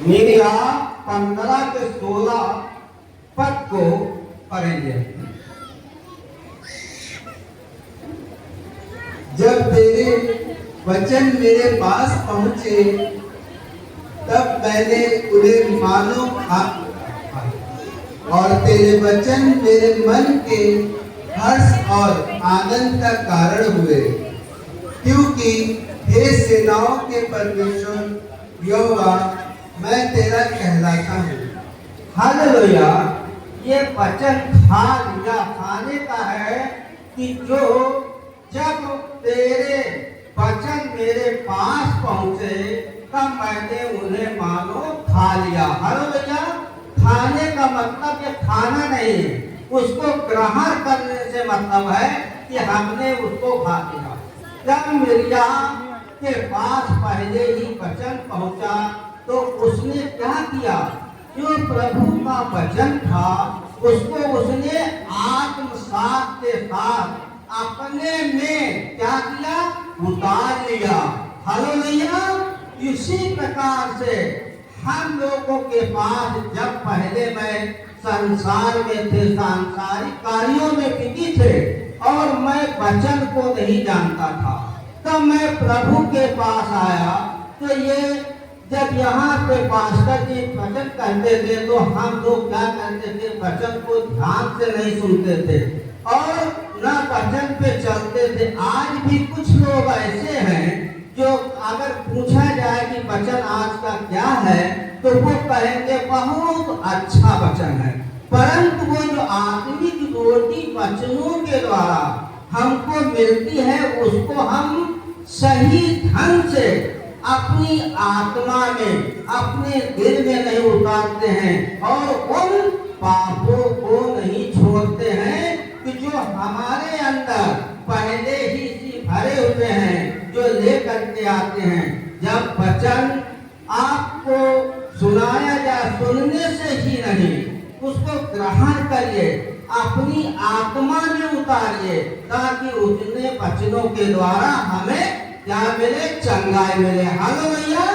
Media 15 से 16 पद को पढ़ेंगे। जब तेरे वचन मेरे पास पहुंचे तब मैंने उन्हें मानो और तेरे वचन मेरे मन के हर्ष और आनंद का कारण हुए, क्योंकि हे सेनाओं के परमेश्वर यहोवा मैं तेरा कहलाता हूँ। हालेलुया। ये वचन खाने का है कि जो जब तेरे वचन मेरे पास पहुंचे तब मैंने उन्हें मानो खा लिया। हालेलुया। खाने का मतलब ये खाना नहीं है, उसको ग्रहण करने से मतलब है कि हमने उसको खा लिया। जब मिर्याम के पास पहले ही वचन पहुंचा तो उसने क्या किया? जो प्रभु का वचन था उसको उसने आत्मसात के साथ अपने में क्या किया? उतार लिया। हालेलुया। इसी प्रकार से हम लोगों के पास जब पहले मैं संसार में थे, सांसारिक कार्यों में बिजी थे और मैं वचन को नहीं जानता था, तब मैं प्रभु के पास आया तो ये जब यहाँ पे पास्टर जी वचन कहते थे तो हम लोग क्या करते थे? वचन को ध्यान से नहीं सुनते थे और न वचन पे चलते थे। आज भी कुछ लोग ऐसे हैं जो अगर पूछा जाए कि वचन आज का क्या है तो वो कहेंगे बहुत अच्छा वचन है, परंतु वो जो आत्मिक रोटी वचनों के द्वारा हमको मिलती है उसको हम सही ढंग से अपनी आत्मा में, अपने दिल में नहीं उतारते हैं और उन पापों को नहीं छोड़ते हैं कि जो हमारे अंदर पहले ही भरे हुए हैं, जो लेकर के आते हैं। जब वचन आपको सुनाया जाए, सुनने से ही नहीं, उसको ग्रहण करिए, अपनी आत्मा में उतारिए, ताकि उतने वचनों के द्वारा हमें क्या मिले? चंगाई मिले। हालेलुया।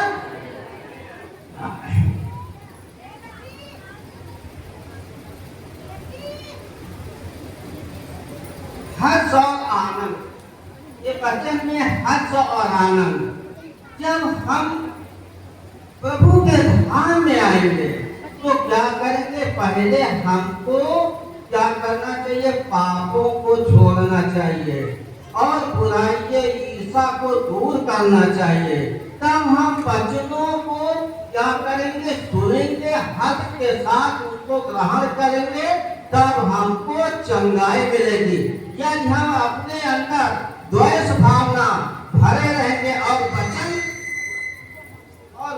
हर्ष और आनंद, ये वचन में हर्ष और आनंद। जब हम प्रभु के धाम में आएंगे तो क्या करेंगे? पहले हमको क्या करना चाहिए? पापों को छोड़ना चाहिए और बुराई ईर्ष्या को दूर करना चाहिए। तब हम वचनों को क्या करेंगे? सुनेंगे, हक के साथ उसको ग्रहण करेंगे, तब हमको चंगाई मिलेगी। यदि हम अपने अंदर द्वेष भावना भरे रहेंगे और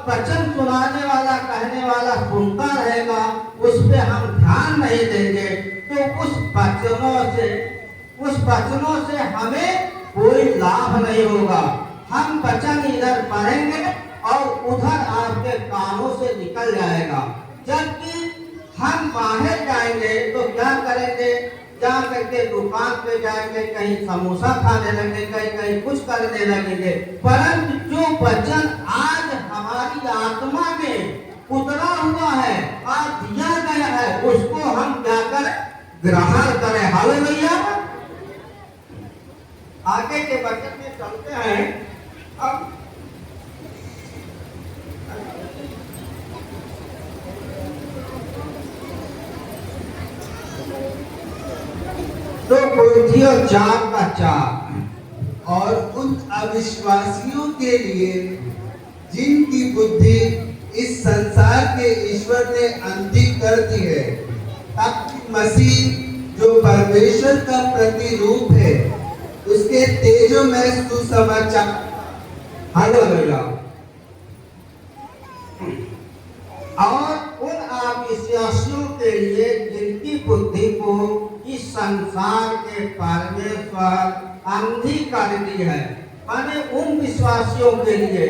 वचन सुनाने वाला, कहने वाला सुनता रहेगा, उस पे हम ध्यान नहीं देंगे, तो उस वचनों से हमें कोई लाभ नहीं होगा। हम वचन इधर पढ़ेंगे और उधर आपके कानों से निकल जाएगा। जबकि हम बाहर जाएंगे तो क्या करेंगे? जा करके दुकान पे जाएंगे, कहीं समोसा खाने लगेंगे, कहीं कुछ करने लगेंगे, परंतु जो वचन आज हमारी आत्मा में उतरा हुआ है और दिया गया है उसको हम क्या करें? ग्रहण करें। हालेलुया। आगे के वचन में चलते हैं। अब तो बुद्धियों चार का चार और उन अविश्वासियों के लिए जिनकी बुद्धि इस संसार के ईश्वर ने अंधी कर दी है, ताकि मसीह जो परमेश्वर का प्रतिरूप है उसके तेजोमय सुसमाचार। हालेलुया। और उन अविश्वासियों के लिए जिनकी बुद्धि को इस संसार के परमेश्वर अंधी कर दी है, माने उन विश्वासियों के लिए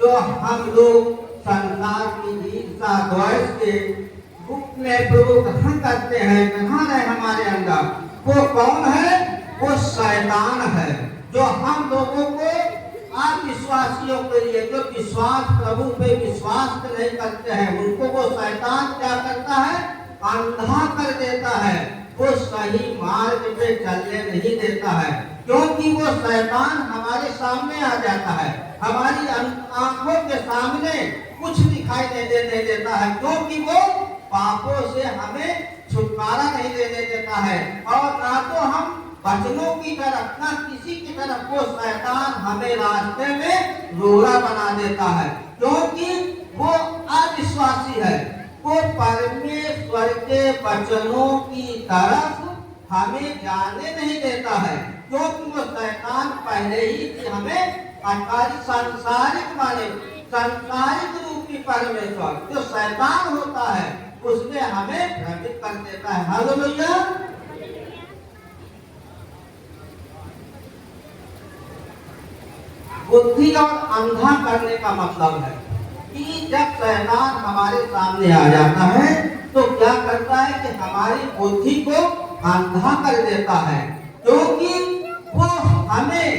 जो हम लोग संसार की ईर्ष्या द्वेष के रूप में प्रभु ग्रहण करते हैं, ग्रहण है हमारे अंदर। वो कौन है? वो शैतान है जो हम लोगों को अविश्वासियों के लिए, जो विश्वास प्रभु पे विश्वास नहीं करते हैं, उनको वो शैतान क्या करता है? अंधा कर देता है, वो सही मार्ग पे चलने नहीं देता है, क्योंकि वो शैतान हमारे सामने आ जाता है, हमारी आंखों के सामने कुछ दिखाई नहीं देता है, क्योंकि वो पापों से हमें छुटकारा नहीं देने देता है, और ना तो हम वचनों की तरफ ना किसी की तरफ वो शैतान हमें रास्ते में रोड़ा बना देता है, क्योंकि वो अविश्वासी है, वो परमेश्वर के वचनों की तरफ हमें जाने नहीं देता है, क्योंकि वो शैतान पहले ही हमें सांसारिक माने सांसारिक रूपी परमेश्वर जो शैतान होता है उसमें हमें भ्रमित कर देता है। हालेलुया। बुद्धि और अंधा करने का मतलब है कि जब शैतान हमारे सामने आ जाता है तो क्या करता है कि हमारी बुद्धि को अंधा कर देता है, क्योंकि वो हमें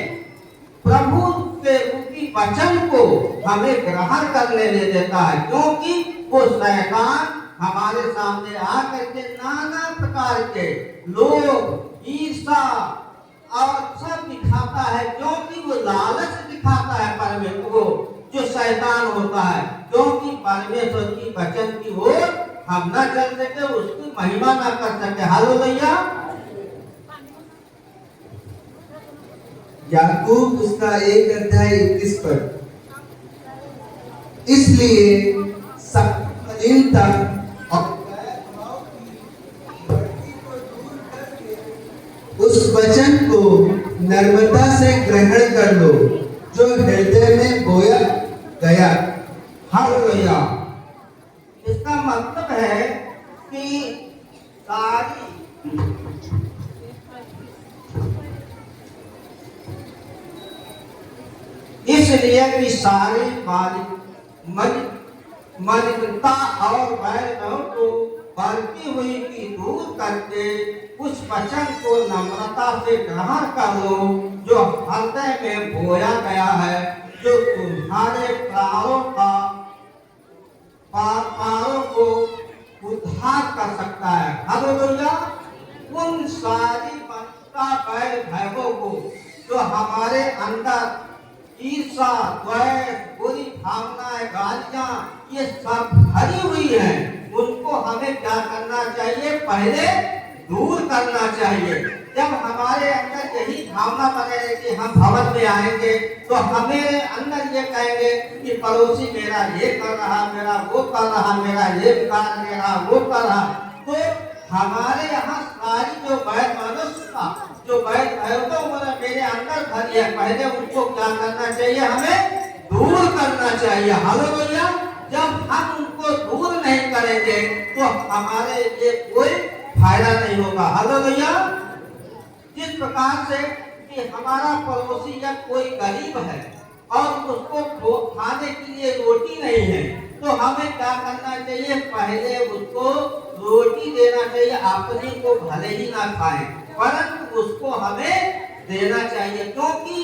प्रभु के रूपी वचन को हमें ग्रहण करने नहीं देता है, क्योंकि वो शैतान हमारे सामने आकर के नाना प्रकार के लोग ईर्षा और सब दिखाता है, क्योंकि वो लालच दिखाता है परमेश्वर को, जो शैतान होता है, क्योंकि परमेश्वर की वचन की ओर हम न चल सके, उसकी महिमा न कर सके। हालेलुया। याकूब उसका 1:21 पर, इसलिए मलिनता और उस वचन को नम्रता से ग्रहण कर लो जो हृदय में बोया गया। हालेलुया। इसका मतलब है कि सारी इसलिए कि सारी मलिनता और वैरभाव को बढ़ती हुई की दूर करके उस वचन को नम्रता से ग्रहण कर लो जो हृदय में बोया गया है, जो तुम्हारे पारों को उद्धार कर सकता है। हालेलुया। उन सारी मलिनता वैरभावों को जो हमारे अंदर ईर्षा, द्वेष, बुरी भावनाएं, गालियां ये सब भरी हुई है, उनको हमें क्या करना चाहिए? पहले दूर करना चाहिए। जब हमारे अंदर यही भावना बने कि हम भवन में आएंगे तो हमें अंदर ये कहेंगे कि पड़ोसी मेरा ये कर रहा, मेरा वो कर रहा, मेरा ये कार्य मेरा वो कर रहा, तो हमारे यहाँ सारी जो वैर मनुष्य जो वैर मेरे अंदर भरी है, पहले उनको क्या करना चाहिए? हमें दूर करना चाहिए। हालेलुया। जब हम उनको दूर नहीं करेंगे तो हमारे लिए कोई फायदा नहीं होगा। हालेलुया। जिस प्रकार से कि हमारा पड़ोसी या कोई गरीब है और उसको खाने के लिए रोटी नहीं है, तो हमें क्या करना चाहिए? पहले उसको रोटी देना चाहिए, अपने को भले ही ना खाए परंतु उसको हमें देना चाहिए, क्योंकि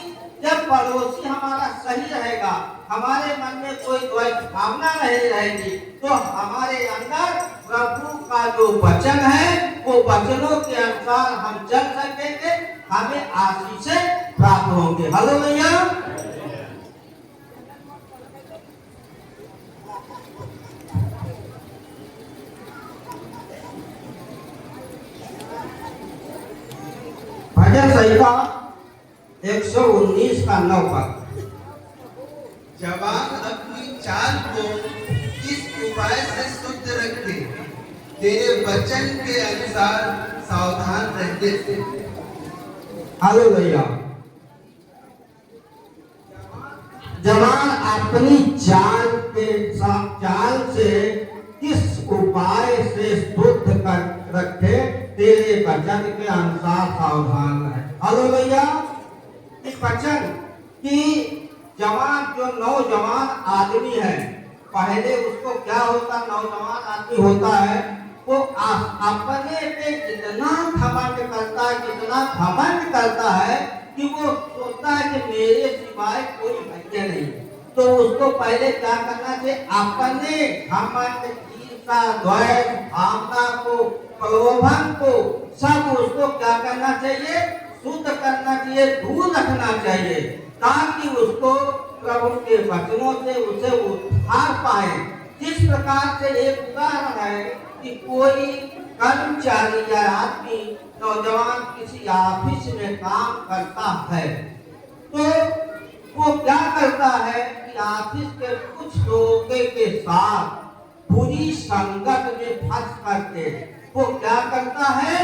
जब पड़ोसी हमारा सही रहेगा, हमारे मन में कोई द्वेष भावना नहीं रहेगी, तो हमारे अंदर प्रभु का जो वचन है वो वचनों के अनुसार हम चल सकेंगे, हमें आशीषें प्राप्त होंगे। हालेलुया। भजन संहिता 119 का 9 पद। जवान अपनी चाल को इस उपाय से शुद्ध रखे, तेरे वचन के अनुसार सावधान रहते थे। हालेलुया। जवान अपनी चाल से किस उपाय से शुद्ध कर रखे, तेरे वचन के अनुसार सावधान है। हालेलुया। इस वचन की जवान जो नौजवान आदमी है, पहले उसको क्या होता? नौजवान आदमी होता है वो अपने पे इतना घमंड करता है, कितना घमंड करता है कि वो सोचता है कि मेरे सिवाय कोई है तो पहले क्या करना चाहिए, अपने घमंड, ईर्ष्या, द्वेष भावना को, प्रलोभन को, सब उसको क्या करना चाहिए, शुद्ध करना चाहिए, दूर रखना चाहिए, ताकि उसको प्रभु के वचनों से उसे उद्धार पाए। जिस प्रकार से एक उदाहरण है कि कोई कर्मचारी या आदमी नौजवान किसी ऑफिस में काम करता है, तो वो क्या करता है कि ऑफिस के कुछ लोगों के साथ बुरी संगत में फंस करके वो क्या करता है,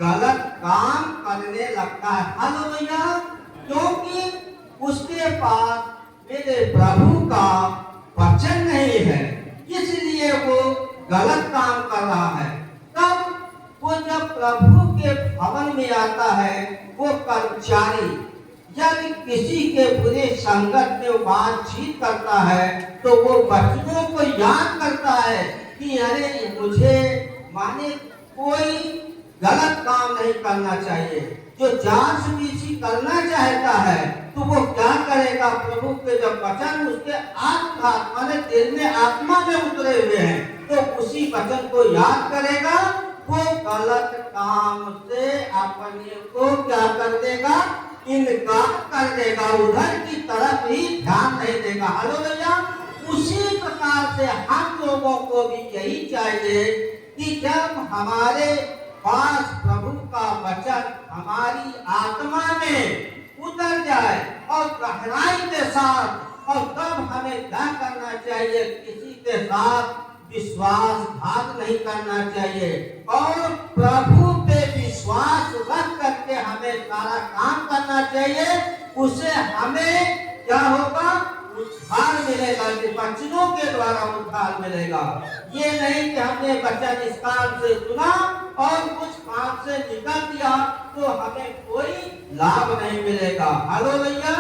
गलत काम करने लगता है। हालेलुया। क्योंकि उसके पास मेरे प्रभु का वचन नहीं है, इसलिए वो गलत काम कर रहा है। तब वो जब प्रभु के भवन में आता है, वो कर्मचारी यदि किसी के बुरे संगत में बातचीत करता है, तो वो वचनों को याद करता है कि अरे मुझे माने कोई गलत काम नहीं करना चाहिए। जो जांच बीची करना चाहता है, तो वो क्या करेगा, प्रभु के जब वचन उसके आत्मघात माने दिल में, आत्मा में उतरे हुए हैं, तो उसी वचन को याद करेगा, वो गलत काम से अपने को क्या कर देगा, इनकार कर देगा, उधर की तरफ ही ध्यान नहीं देगा। हालेलुया। उसी प्रकार से हम लोगों को भी यही चाहिए कि जब हमारे पास प्रभु का वचन हमारी आत्मा में उतर जाए और गहराई के साथ, और तब हमें क्या करना चाहिए, किसी के साथ विश्वासघात नहीं करना चाहिए और प्रभु पे विश्वास रख करके हमें सारा काम करना चाहिए। उसे हमें क्या होगा, उद्धार मिलेगा, वचनों के द्वारा उद्धार मिलेगा। ये नहीं कि हमने वचन इस कान से सुना और कुछ कान से निकल दिया तो हमें कोई लाभ नहीं मिलेगा। हालेलुया।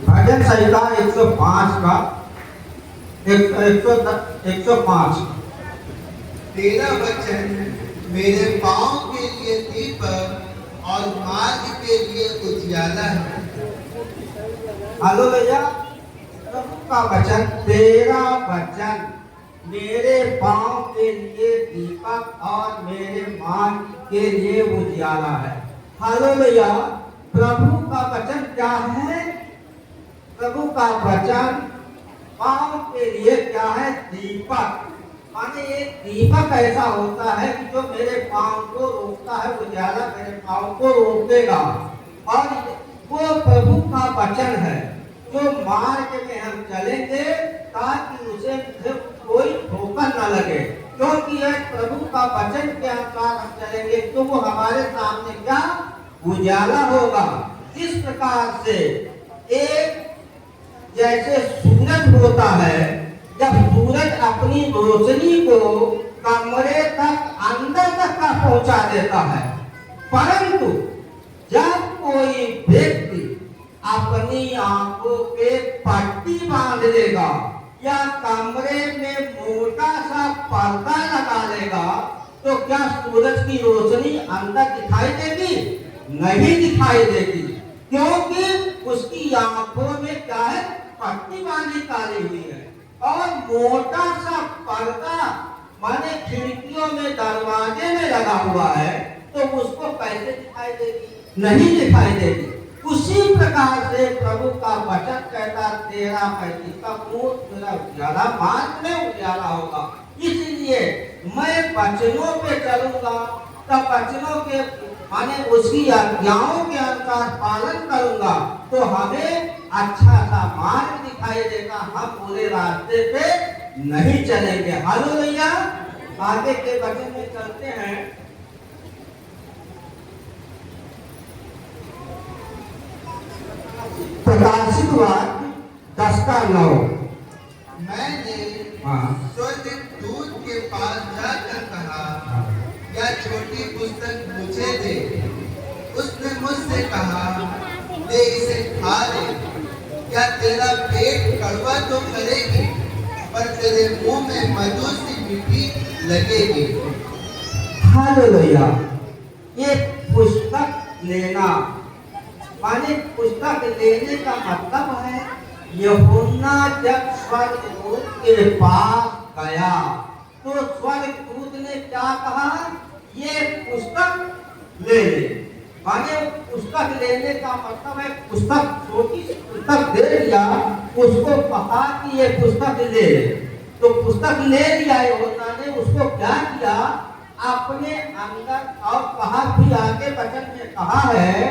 भजन संहिता 105 का 105। तेरा वचन मेरे पाँव के लिए दीपक और मार्ग के लिए उजियाला है। हालेलुया। प्रभु का वचन, तेरा वचन मेरे पाँव के लिए दीपक और मेरे मार्ग के लिए उजियाला है। हालेलुया। प्रभु का वचन क्या है, प्रभु का वचन पाँव के लिए क्या है, दीपक। माने एक दीपक ऐसा होता है कि जो मेरे पाँव को रोकता है, उजाला मेरे पाँव को रोकेगा। और वो प्रभु का वचन है जो मार्ग में हम चलेंगे ताकि उसे कोई ठोकर न लगे, क्योंकि यह प्रभु का वचन के अनुसार हम चलेंगे तो वो हमारे सामने क्या उजाला होगा। जिस प्रकार से एक जैसे सूरज होता है, जब सूरज अपनी रोशनी को कमरे तक अंदर तक का पहुंचा देता है, परंतु जब कोई व्यक्ति अपनी आंखों पे पट्टी बांध लेगा या कमरे में मोटा सा पर्दा लगा लेगा, तो क्या सूरज की रोशनी अंदर दिखाई देगी? नहीं दिखाई देगी, क्योंकि उसकी आंखों में क्या है, पट्टी बांधी डाली हुई है। और मोटा सा पर्दा माने खिड़कियों में, दरवाजे में लगा हुआ है, तो उसको कैसे दिखाई देगी? नहीं दिखाई देगी। उसी प्रकार से प्रभु का वचन कहता, तेरा पैतीस का मुंह तेरा उजाला, मार्ग में उजाला होगा। इसलिए मैं वचनों पे चलूंगा, तब वचनों के माने उसकी आज्ञाओं के अनुसार पालन करूंगा, तो हमें अच्छा सा मार्ग दिखाई देगा, हम पूरे रास्ते पे नहीं चलेंगे। हालेलुया। आगे के वचन में चलते हैं। प्रकाशित वाक्य 10:9। मैंने स्वर्गदूत के पास जाकर कहा, क्या छोटी पुस्तक मुझे दे। उसने मुझसे कहा, ले इसे खा ले, क्या तेरा पेट कड़वा तो करेगी, पर तेरे मुंह में मधु सी मीठी लगेगी। हालेलुया। ये पुस्तक लेना माने पुस्तक लेने का मतलब है यूहन्ना जब स्वर्गदूत के पास गया तो स्वर्गदूत ने क्या कहा, ये पुस्तक ले ले। माने पुस्तक लेने का मतलब है पुस्तक, छोटी सी पुस्तक दे दिया, उसको कहा कि ये पुस्तक ले ले। तो पुस्तक ले लिया यूहन्ना ने, उसको क्या किया, अपने अंदर, और कहा भी आगे वचन में कहा है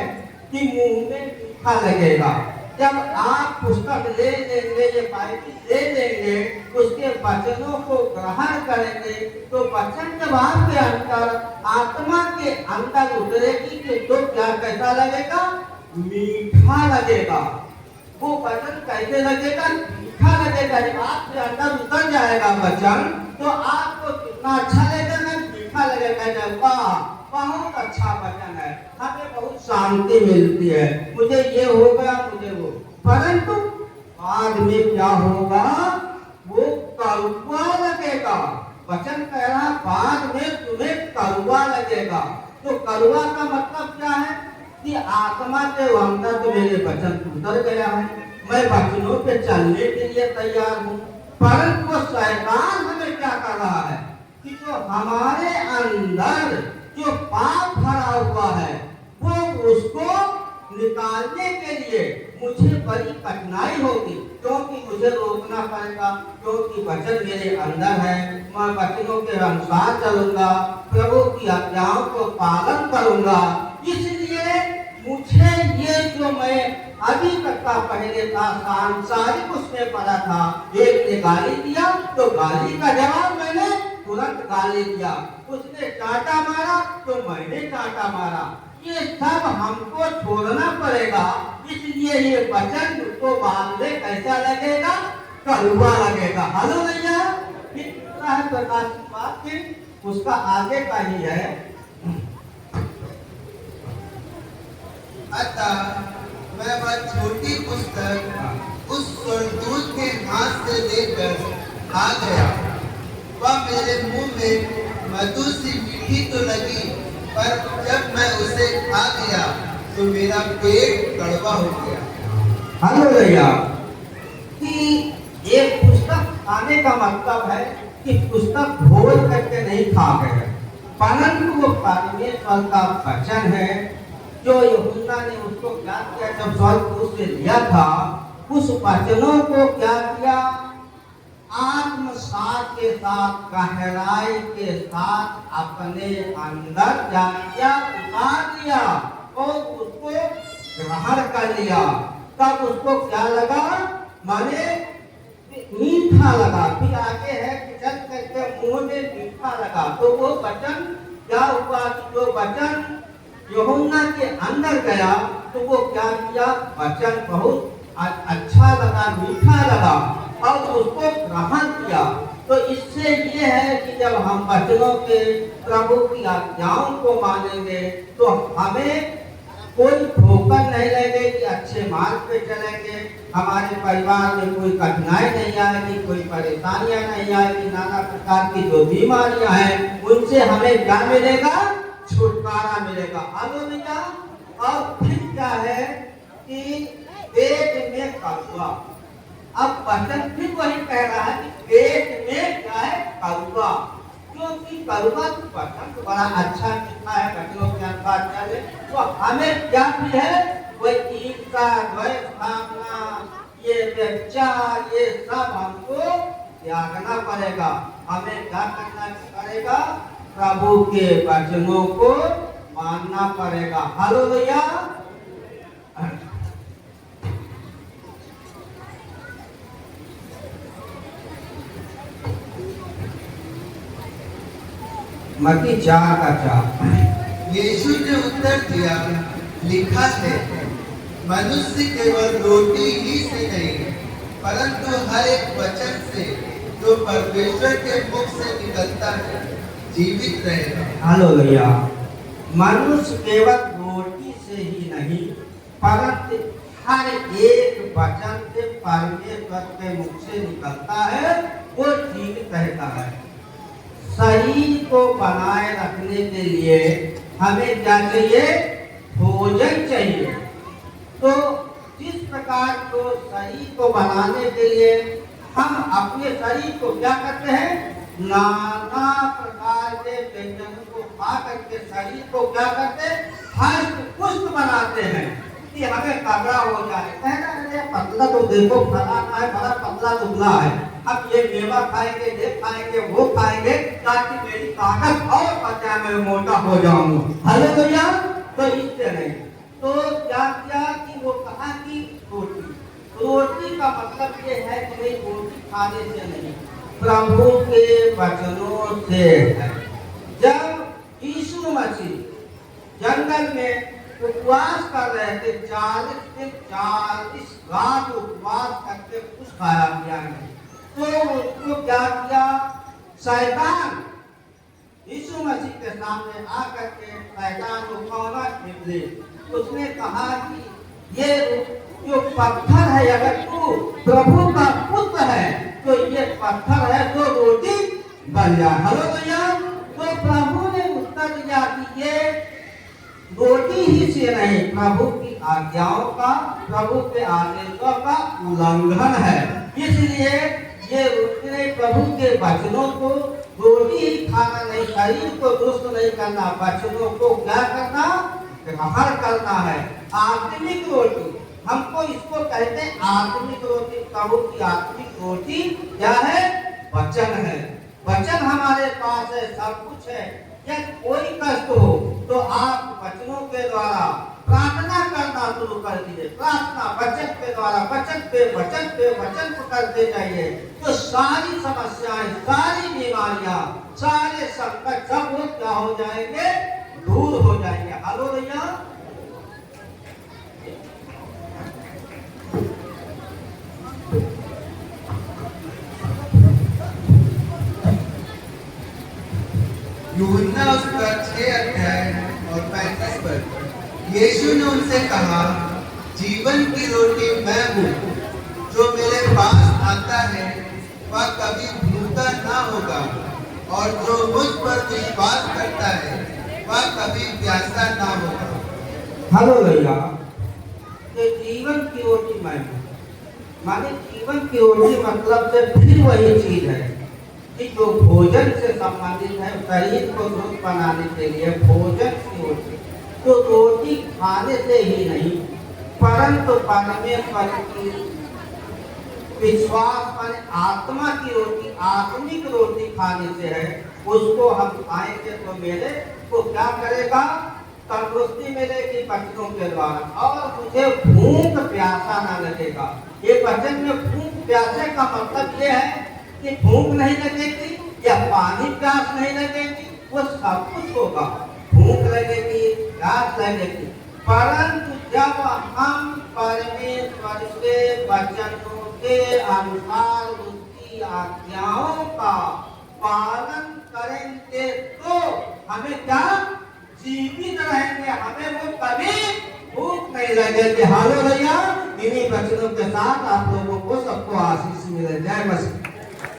कि मुंह में मीठा लगेगा। जब आप पुस्तक ले लेंगे, ये बाइबिल ले लेंगे, उसके वचनों को ग्रहण करेंगे, तो वचन जब आपके अंदर, आत्मा के अंदर उतरेगी तो क्या कैसा लगेगा, मीठा लगेगा। वो वचन कैसे लगेगा, मीठा लगेगा। जब आपके अंदर उतर जाएगा वचन तो आपको कितना अच्छा लगेगा, मीठा लगेगा। जब बहुत अच्छा वचन है, हमें बहुत शांति मिलती है, मुझे ये हो गया, मुझे वो। परंतु बाद में क्या होगा, वो कड़वा लगेगा। वचन कह रहा बाद में तुम्हें कड़वा लगेगा। तो कड़वा का मतलब क्या है कि आत्मा के अंदर तो मेरे वचन उतर गया है, मैं वचनों पे चलने के लिए तैयार हूँ, परंतु शैतान हमें क्या कर रहा है कि जो हमारे अंदर जो पाप भरा हुआ है, वो उसको निकालने के लिए मुझे बड़ी कठिनाई होगी, क्योंकि मुझे रोकना पड़ेगा, क्योंकि वचन मेरे अंदर है, मैं वचनों के अनुसार चलूंगा, प्रभु की आज्ञाओं को पालन करूंगा। इसलिए मुझे ये जो मैं अभी तक का पहले था सांसारिक उसमें पड़ा था, एक ने गाली दिया तो गाली का जवाब मैंने तुरंत गाली दिया, उसने चाटा मारा तो मैंने चाटा मारा। ये सब हमको छोड़ना पड़ेगा। इसलिए ये वचन को बांधने कैसा लगेगा, कड़वा लगेगा। हालेलुया। कितना है प्रकाश की बात, फिर उसका आगे का ही है। अतः मैं वह छोटी पुस्तक उस स्वर्गदूत के हाथ से लेकर आ गया। वह मेरे मुंह में मधु सी मीठी तो लगी, पर जब मैं उसे खा गया तो मेरा पेट कड़वा हो गया। हालेलुया। कि एक पुस्तक खाने का मतलब है कि पुस्तक भोजन करके नहीं खा गए, परंतु वो परमेश्वर का वचन है जो यूहन्ना ने उसको क्या किया, जब स्वर्गदूत से लिया था, उस वचनों को क्या किया, आत्मसात के साथ, गहराई के साथ अपने अंदर क्या किया, उतार दिया और उसको ग्रहण कर लिया। तब उसको क्या लगा, माने मीठा लगा। फिर आगे है कि चल करके मुंह में मीठा लगा। तो वो वचन क्या हुआ, जो वचन यूहन्ना के अंदर गया तो वो क्या किया, वचन बहुत अच्छा लगा, मीठा लगा और उसको ग्रहण किया। तो इससे ये है कि जब हम वचनों के, प्रभु की आज्ञाओं को मानेंगे तो हमें कोई ठोकर नहीं लगेगी, अच्छे मार्ग पे चलेंगे, हमारे परिवार में कोई कठिनाई नहीं आएगी, कोई परेशानियां नहीं आएगी, नाना प्रकार की जो बीमारियां हैं उनसे हमें क्या मिलेगा, छुटकारा मिलेगा। हालेलुया। और फिर क्या है कि पेट में कड़वा। अब वचन फिर वही कह रहा है कि पेट में क्या है, कड़वा, क्योंकि कड़वा तो वचन तो बड़ा अच्छा मीठा है, वचनों के अनुसार चले तो हमें क्या भी है, वही ईर्ष्या, द्वेष भावना, ये व्यभिचार, ये सब हमको त्यागना पड़ेगा। हमें क्या करना पड़ेगा, प्रभु के वचनों को मानना पड़ेगा। हालेलुया। मत्ती 4:4। यीशु ने उत्तर दिया, लिखा है, मनुष्य केवल रोटी ही से नहीं परंतु हर एक वचन से जो परमेश्वर के मुख से निकलता है जीवित रहेगा। हालेलुया। मनुष्य केवल रोटी से ही नहीं परंतु हर एक वचन से परमेश्वर के मुख से निकलता है वो जीवित रहता है। शरीर को बनाए रखने के लिए हमें क्या चाहिए? भोजन चाहिए। तो जिस प्रकार को शरीर को बनाने के लिए हम अपने शरीर को क्या करते हैं? नाना प्रकार के व्यंजनों को खा करके शरीर को क्या करते हैं? हष्ट पुष्ट बनाते हैं कि हमें तगड़ा हो जाए। कहना अरे पतला तो देखो फलाना है, बड़ा पतला दुबला है, अब ये मेवा खाएंगे, ये खाएंगे, वो खाएंगे ताकि मेरी ताकत और बचा, मैं मोटा हो जाऊंगा। हेलो भैया, तो इससे नहीं। तो क्या किया कि वो कहा कि रोटी का मतलब ये है कि नहीं, रोटी खाने से नहीं, प्रभु के वचनों से है। जब यीशु मसीह जंगल में उपवास कर रहे थे, 40 दिन 40 रात उपवास करके कुछ खाया पिया नहीं, तो उसको क्या किया? शैतान यीशु मसीह के सामने आकर के शैतान को कौना इब्लीस, उसने कहा कि ये जो पत्थर है, अगर तू प्रभु का पुत्र है तो ये पत्थर है तो रोटी बन जाए। हेलो भैया, तो प्रभु ने उत्तर दिया कि ये रोटी ही से नहीं, प्रभु की आज्ञाओं का, प्रभु के आदेशों का उल्लंघन है। इसलिए ये उसने प्रभु के वचनों को रोटी ही खाना नहीं, शरीर को दुष्ट नहीं करना, वचनों को क्या करना? ग्रहण करना है। आत्मिक रोटी, हमको इसको कहते हैं आत्मिक रोटी। प्रभु की आत्मिक रोटी क्या है? वचन है। वचन हमारे पास है, सब कुछ है। यदि कोई कष्ट हो तो आप वचनों के द्वारा प्रार्थना करना शुरू कर दीजिए। प्रार्थना वचन के द्वारा, वचन पे वचन पे वचन करते जाइए, तो सारी समस्याएं, सारी बीमारियां, सारे संकट सब लोग क्या हो जाएंगे? दूर हो जाएंगे। हेलो भैया, यूहन्ना उसका 6 अध्याय और 35 पर यीशु ने उनसे कहा, जीवन की रोटी मैं हूँ, जो मेरे पास आता है वह कभी भूखा ना होगा, और जो मुझ पर विश्वास करता है वह कभी प्यासा ना होगा। हेलो भैया, ये जीवन की रोटी मैं हूँ, माने जीवन की रोटी मतलब से फिर वही चीज है कि जो भोजन से संबंधित है, शरीर को दुष्ट बनाने के लिए भोजन की रोटी। तो रोटी खाने से ही नहीं, परंतु परमेश्वर की विश्वास पर आत्मा की रोटी, आत्मिक रोटी खाने से है। उसको हम खाएंगे तो मेरे को क्या करेगा? तंदुरुस्ती मिलेगी वचनों के द्वारा, और मुझे भूख प्यासा ना लगेगा। ये वचन में भूख प्यासे का मतलब ये है कि भूख नहीं लगेगी या पानी प्यास नहीं लगेगी, वो सब कुछ होगा। भूख लगेगी, प्यास लगेगी, परंतु जब हम परमेश्वर के वचनों के अनुसार उसकी आज्ञाओं का पालन करेंगे तो हमें क्या? जीवित रहेंगे, हमें वो कभी भूख नहीं लगेगी। हालो भैया, इन्हीं वचनों के साथ आप लोगों को सबको आशीष मिले। जय मसीह।